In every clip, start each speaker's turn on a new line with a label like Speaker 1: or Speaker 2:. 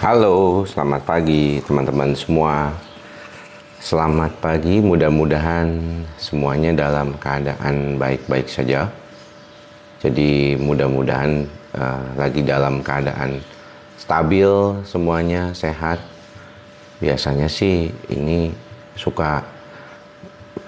Speaker 1: Halo, selamat pagi teman-teman semua. Selamat pagi, mudah-mudahan semuanya dalam keadaan baik-baik saja. Jadi mudah-mudahan lagi dalam keadaan stabil, semuanya sehat. Biasanya sih ini suka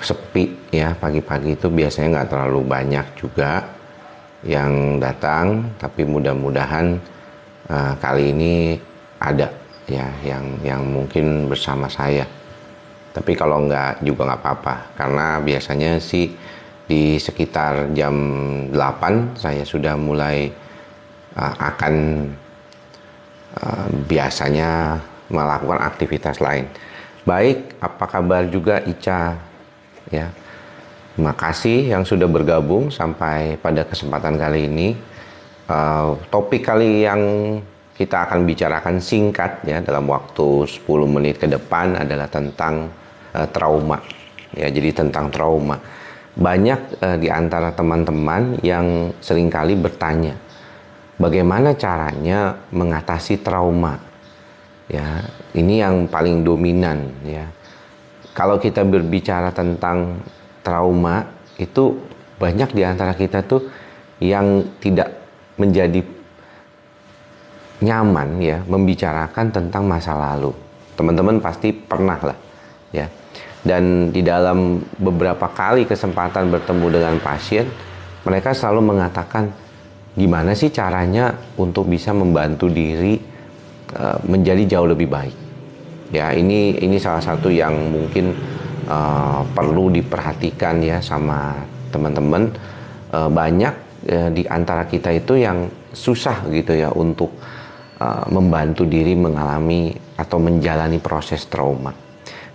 Speaker 1: sepi ya, pagi-pagi itu biasanya nggak terlalu banyak juga yang datang. Tapi mudah-mudahan kali ini ada ya yang mungkin bersama saya. Tapi kalau nggak juga nggak apa-apa, karena biasanya sih di sekitar jam 8 saya sudah mulai akan biasanya melakukan aktivitas lain. Baik, apa kabar juga Ica ya. Terima kasih yang sudah bergabung sampai pada kesempatan kali ini. Topik kali yang kita akan bicarakan singkat ya dalam waktu 10 menit ke depan adalah tentang trauma. Ya, jadi tentang trauma. Banyak di antara teman-teman yang seringkali bertanya, bagaimana caranya mengatasi trauma? Ya, ini yang paling dominan ya. Kalau kita berbicara tentang trauma, itu banyak di antara kita tuh yang tidak menjadi nyaman ya membicarakan tentang masa lalu. Teman-teman pasti pernah lah ya. Dan di dalam beberapa kali kesempatan bertemu dengan pasien, mereka selalu mengatakan gimana sih caranya untuk bisa membantu diri menjadi jauh lebih baik. Ya, ini salah satu yang mungkin perlu diperhatikan ya sama teman-teman. Banyak di antara kita itu yang susah gitu ya untuk membantu diri mengalami atau menjalani proses trauma,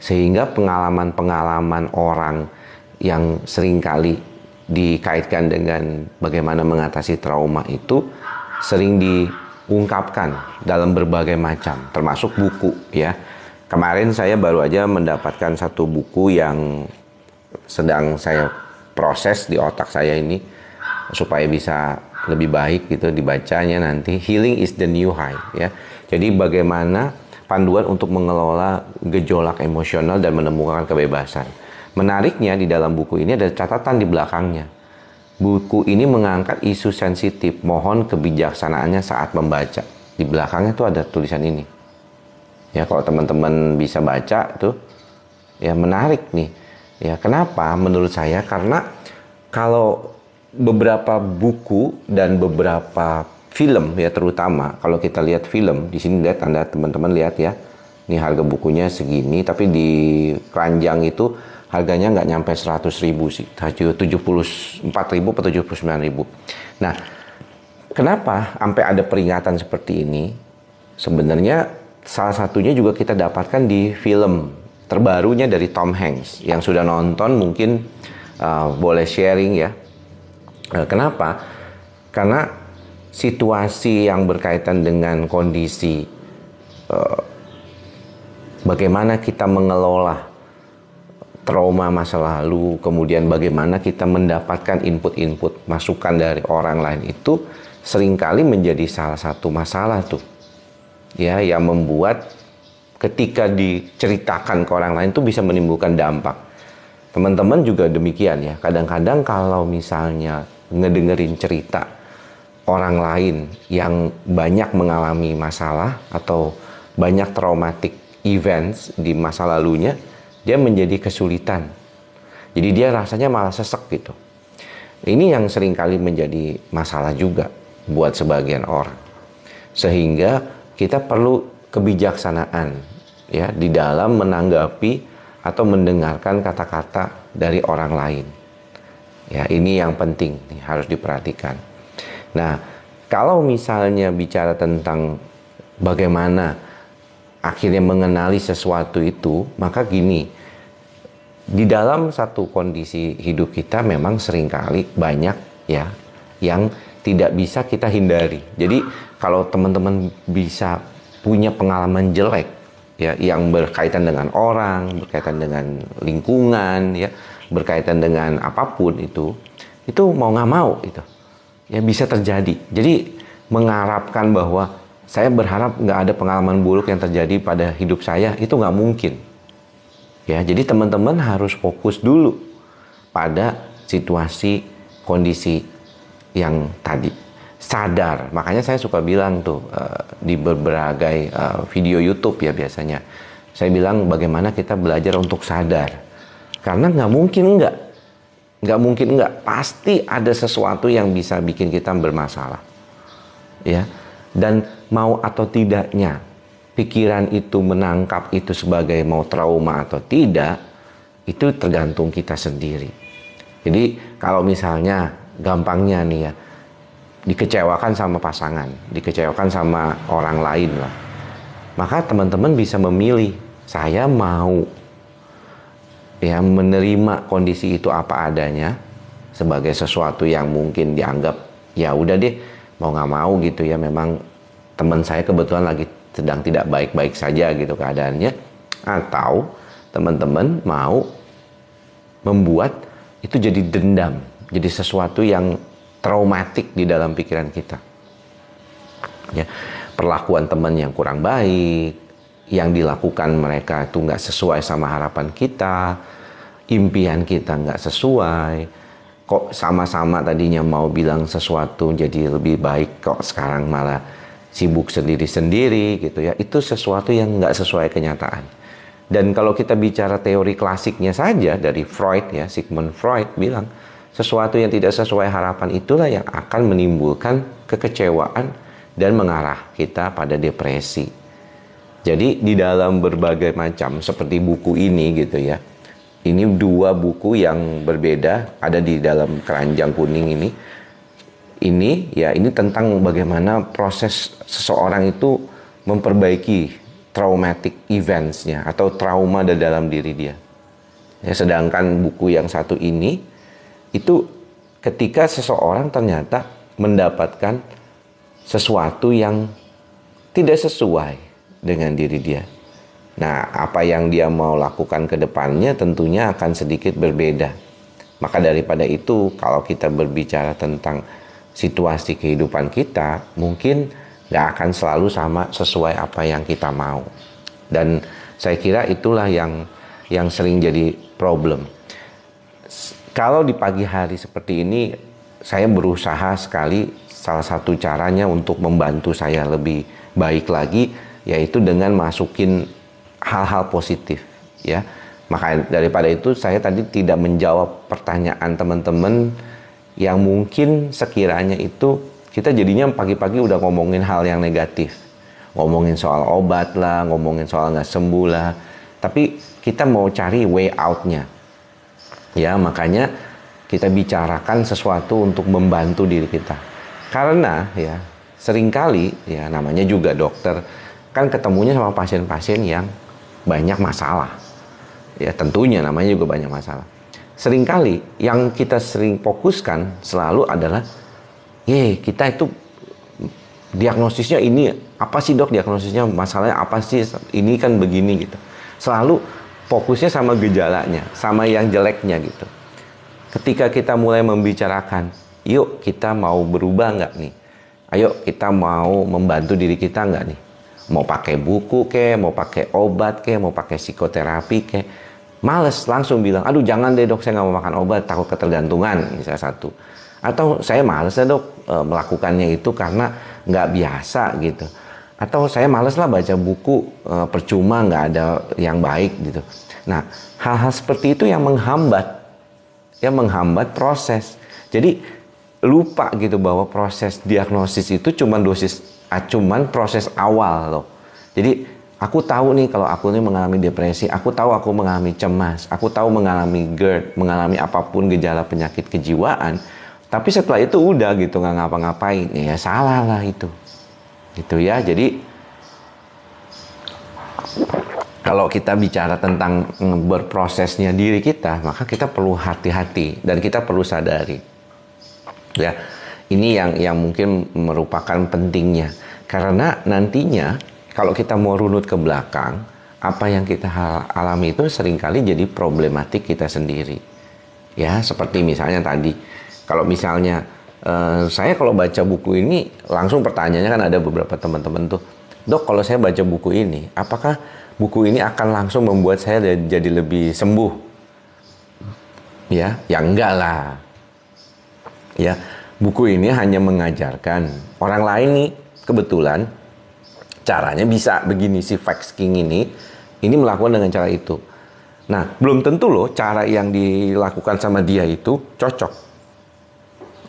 Speaker 1: sehingga pengalaman-pengalaman orang yang seringkali dikaitkan dengan bagaimana mengatasi trauma itu sering diungkapkan dalam berbagai macam, termasuk buku ya. Kemarin saya baru aja mendapatkan satu buku yang sedang saya proses di otak saya ini supaya bisa lebih baik gitu dibacanya nanti. Healing is the New High ya. Jadi bagaimana panduan untuk mengelola gejolak emosional dan menemukan kebebasan. Menariknya di dalam buku ini ada catatan di belakangnya. Buku ini mengangkat isu sensitif, mohon kebijaksanaannya saat membaca. Di belakangnya tuh ada tulisan ini. Ya, kalau teman-teman bisa baca tuh ya menarik nih. Ya, kenapa menurut saya? Karena kalau beberapa buku dan beberapa film ya, terutama kalau kita lihat film di sini, lihat Anda teman-teman lihat ya, ini harga bukunya segini, tapi di keranjang itu harganya nggak nyampe 100.000 sih, 74.000 atau 79.000. Nah, kenapa sampai ada peringatan seperti ini? Sebenarnya salah satunya juga kita dapatkan di film terbarunya dari Tom Hanks. Yang sudah nonton mungkin boleh sharing ya. Kenapa? Karena situasi yang berkaitan dengan kondisi bagaimana kita mengelola trauma masa lalu, kemudian bagaimana kita mendapatkan input-input masukan dari orang lain, itu seringkali menjadi salah satu masalah tuh ya, yang membuat ketika diceritakan ke orang lain tuh bisa menimbulkan dampak. Teman-teman juga demikian ya, kadang-kadang kalau misalnya ngedengerin cerita orang lain yang banyak mengalami masalah atau banyak traumatic events di masa lalunya, dia menjadi kesulitan. Jadi dia rasanya malah sesek gitu. Ini yang seringkali menjadi masalah juga buat sebagian orang. Sehingga kita perlu kebijaksanaan ya di dalam menanggapi atau mendengarkan kata-kata dari orang lain. Ya, ini yang penting nih, harus diperhatikan. Nah, kalau misalnya bicara tentang bagaimana akhirnya mengenali sesuatu itu, maka gini, di dalam satu kondisi hidup kita memang seringkali banyak ya yang tidak bisa kita hindari. Jadi kalau teman-teman bisa punya pengalaman jelek ya yang berkaitan dengan orang, berkaitan dengan lingkungan ya, berkaitan dengan apapun itu mau nggak mau itu ya bisa terjadi. Jadi mengharapkan bahwa saya berharap nggak ada pengalaman buruk yang terjadi pada hidup saya, itu nggak mungkin. Ya, jadi teman-teman harus fokus dulu pada situasi, kondisi yang tadi. Sadar, makanya saya suka bilang tuh di berbagai video YouTube ya biasanya. Saya bilang bagaimana kita belajar untuk sadar. Karena nggak mungkin enggak. Nggak mungkin enggak. Pasti ada sesuatu yang bisa bikin kita bermasalah. Ya. Dan mau atau tidaknya pikiran itu menangkap itu sebagai mau trauma atau tidak, itu tergantung kita sendiri. Jadi kalau misalnya gampangnya nih ya, dikecewakan sama pasangan, dikecewakan sama orang lain lah, maka teman-teman bisa memilih, saya mau ya menerima kondisi itu apa adanya sebagai sesuatu yang mungkin dianggap ya udah deh mau nggak mau gitu ya, memang teman saya kebetulan lagi sedang tidak baik-baik saja gitu keadaannya, atau teman-teman mau membuat itu jadi dendam, jadi sesuatu yang traumatik di dalam pikiran kita. Ya, perlakuan teman yang kurang baik, yang dilakukan mereka itu nggak sesuai sama harapan kita, impian kita nggak sesuai, kok sama-sama tadinya mau bilang sesuatu jadi lebih baik, kok sekarang malah sibuk sendiri-sendiri gitu ya, itu sesuatu yang nggak sesuai kenyataan. Dan kalau kita bicara teori klasiknya saja dari Freud ya, Sigmund Freud bilang, sesuatu yang tidak sesuai harapan itulah yang akan menimbulkan kekecewaan dan mengarah kita pada depresi. Jadi di dalam berbagai macam seperti buku ini gitu ya, ini dua buku yang berbeda ada di dalam keranjang kuning ini. Ini tentang bagaimana proses seseorang itu memperbaiki traumatic events-nya atau trauma di dalam diri dia. Ya, sedangkan buku yang satu ini itu ketika seseorang ternyata mendapatkan sesuatu yang tidak sesuai dengan diri dia. Nah, apa yang dia mau lakukan ke depannya tentunya akan sedikit berbeda. Maka daripada itu, kalau kita berbicara tentang situasi kehidupan kita, mungkin nggak akan selalu sama sesuai apa yang kita mau. Dan saya kira itulah yang sering jadi problem. Kalau di pagi hari seperti ini, saya berusaha sekali, salah satu caranya untuk membantu saya lebih baik lagi, yaitu dengan masukin hal-hal positif, ya. Maka daripada itu, saya tadi tidak menjawab pertanyaan teman-teman yang mungkin sekiranya itu kita jadinya pagi-pagi udah ngomongin hal yang negatif. Ngomongin soal obat lah, ngomongin soal nggak sembuh lah. Tapi kita mau cari way out-nya. Ya, makanya kita bicarakan sesuatu untuk membantu diri kita. Karena ya, seringkali ya namanya juga dokter, kan ketemunya sama pasien-pasien yang banyak masalah. Ya, tentunya namanya juga banyak masalah. Seringkali yang kita sering fokuskan selalu adalah kita itu diagnosisnya ini, apa sih dok diagnosisnya, masalahnya apa sih, ini kan begini gitu. Selalu fokusnya sama gejalanya, sama yang jeleknya gitu. Ketika kita mulai membicarakan, yuk kita mau berubah nggak nih? Ayo kita mau membantu diri kita nggak nih? Mau pakai buku kek, mau pakai obat kek, mau pakai psikoterapi kek. Males, langsung bilang, aduh jangan deh dok, saya nggak mau makan obat, takut ketergantungan, misalnya satu. Atau saya males ya dok melakukannya itu karena nggak biasa gitu. Atau saya males lah baca buku, percuma, nggak ada yang baik gitu. Nah, hal-hal seperti itu yang menghambat proses. Jadi lupa gitu bahwa proses diagnosis itu cuman proses awal loh. Jadi aku tahu nih kalau aku ini mengalami depresi, aku tahu aku mengalami cemas, aku tahu mengalami GERD, mengalami apapun gejala penyakit kejiwaan. Tapi setelah itu udah gitu nggak ngapa-ngapain, ya salah lah itu. Gitu ya. Jadi kalau kita bicara tentang berprosesnya diri kita, maka kita perlu hati-hati dan kita perlu sadari. Ya, ini yang mungkin merupakan pentingnya. Karena nantinya kalau kita mau runut ke belakang, apa yang kita alami itu seringkali jadi problematik kita sendiri. Ya, seperti misalnya tadi, kalau misalnya Saya kalau baca buku ini, langsung pertanyaannya kan ada beberapa teman-teman tuh, "Dok, kalau saya baca buku ini, apakah buku ini akan langsung membuat saya jadi lebih sembuh?" Ya enggak lah. Ya, buku ini hanya mengajarkan orang lain nih, kebetulan caranya bisa begini, si Vex King ini melakukan dengan cara itu. Nah, belum tentu loh cara yang dilakukan sama dia itu cocok.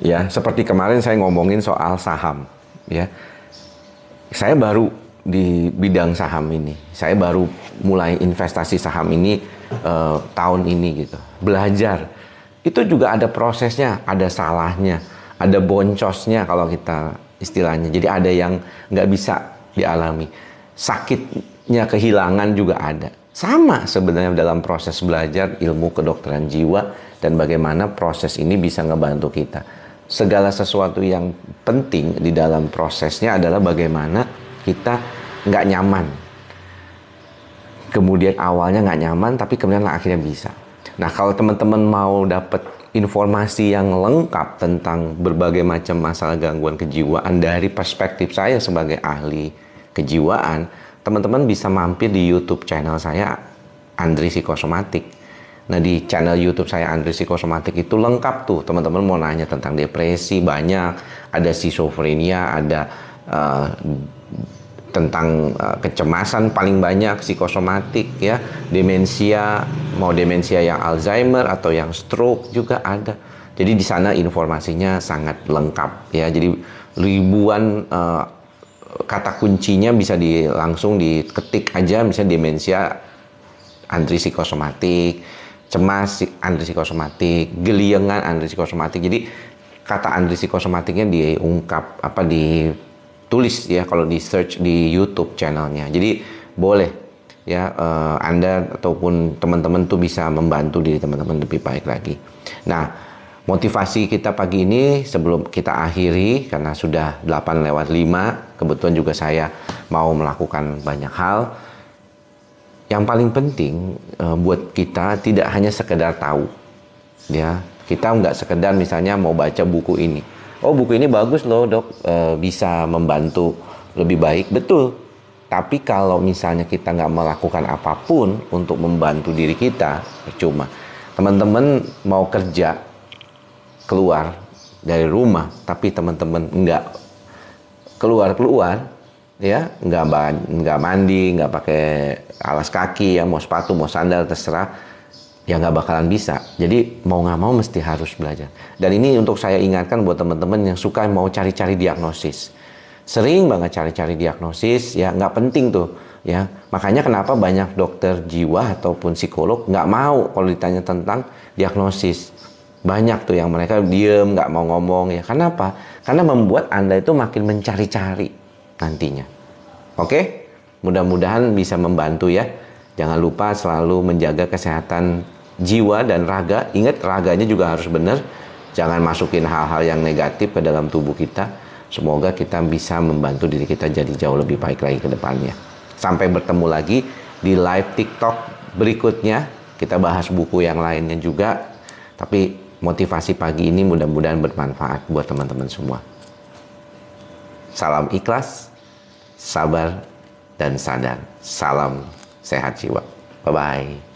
Speaker 1: Ya, seperti kemarin saya ngomongin soal saham, ya. Saya baru di bidang saham ini. Saya baru mulai investasi saham ini tahun ini gitu. Belajar. Itu juga ada prosesnya, ada salahnya, ada boncosnya kalau kita istilahnya. Jadi ada yang nggak bisa dialami. Sakitnya kehilangan juga ada. Sama sebenarnya dalam proses belajar ilmu kedokteran jiwa dan bagaimana proses ini bisa ngebantu kita. Segala sesuatu yang penting di dalam prosesnya adalah bagaimana kita nggak nyaman. Kemudian awalnya nggak nyaman, tapi kemudian akhirnya bisa. Nah, kalau teman-teman mau dapat informasi yang lengkap tentang berbagai macam masalah gangguan kejiwaan dari perspektif saya sebagai ahli kejiwaan, teman-teman bisa mampir di YouTube channel saya, Andri Psikosomatik. Nah, di channel YouTube saya, Andri Psikosomatik, itu lengkap tuh. Teman-teman mau nanya tentang depresi, banyak. Ada schizophrenia, ada tentang kecemasan paling banyak, psikosomatik ya, demensia, mau demensia yang Alzheimer atau yang stroke juga ada. Jadi di sana informasinya sangat lengkap ya. Jadi ribuan kata kuncinya bisa langsung diketik aja, misalnya demensia Andri Psikosomatik, cemas Andri Psikosomatik, geliengan Andri Psikosomatik. Jadi kata Andri Psikosomatiknya diungkap ditulis ya kalau di search di YouTube channelnya. Jadi boleh ya Anda ataupun teman-teman tuh bisa membantu diri teman-teman lebih baik lagi. Nah, motivasi kita pagi ini sebelum kita akhiri karena sudah 8:05, kebetulan juga saya mau melakukan banyak hal. Yang paling penting buat kita tidak hanya sekedar tahu ya. Kita nggak sekedar misalnya mau baca buku ini. Oh, buku ini bagus loh dok, bisa membantu lebih baik. Betul. Tapi kalau misalnya kita nggak melakukan apapun untuk membantu diri kita, percuma. Teman-teman mau kerja, keluar dari rumah, tapi teman-teman nggak keluar-keluar, ya nggak mandi, nggak pakai alas kaki, ya mau sepatu, mau sandal, terserah, ya nggak bakalan bisa. Jadi mau nggak mau mesti harus belajar. Dan ini untuk saya ingatkan buat teman-teman yang suka mau cari-cari diagnosis. Sering banget cari-cari diagnosis, ya nggak penting tuh. Ya, makanya kenapa banyak dokter jiwa ataupun psikolog nggak mau kalau ditanya tentang diagnosis. Banyak tuh yang mereka diem, nggak mau ngomong ya. Kenapa? Karena membuat Anda itu makin mencari-cari nantinya. Oke? Mudah-mudahan bisa membantu ya. Jangan lupa selalu menjaga kesehatan jiwa dan raga. Ingat, raganya juga harus benar. Jangan masukin hal-hal yang negatif ke dalam tubuh kita. Semoga kita bisa membantu diri kita jadi jauh lebih baik lagi ke depannya. Sampai bertemu lagi di live TikTok berikutnya. Kita bahas buku yang lainnya juga. Tapi motivasi pagi ini mudah-mudahan bermanfaat buat teman-teman semua. Salam ikhlas, sabar, dan sadar. Salam sehat jiwa. Bye-bye.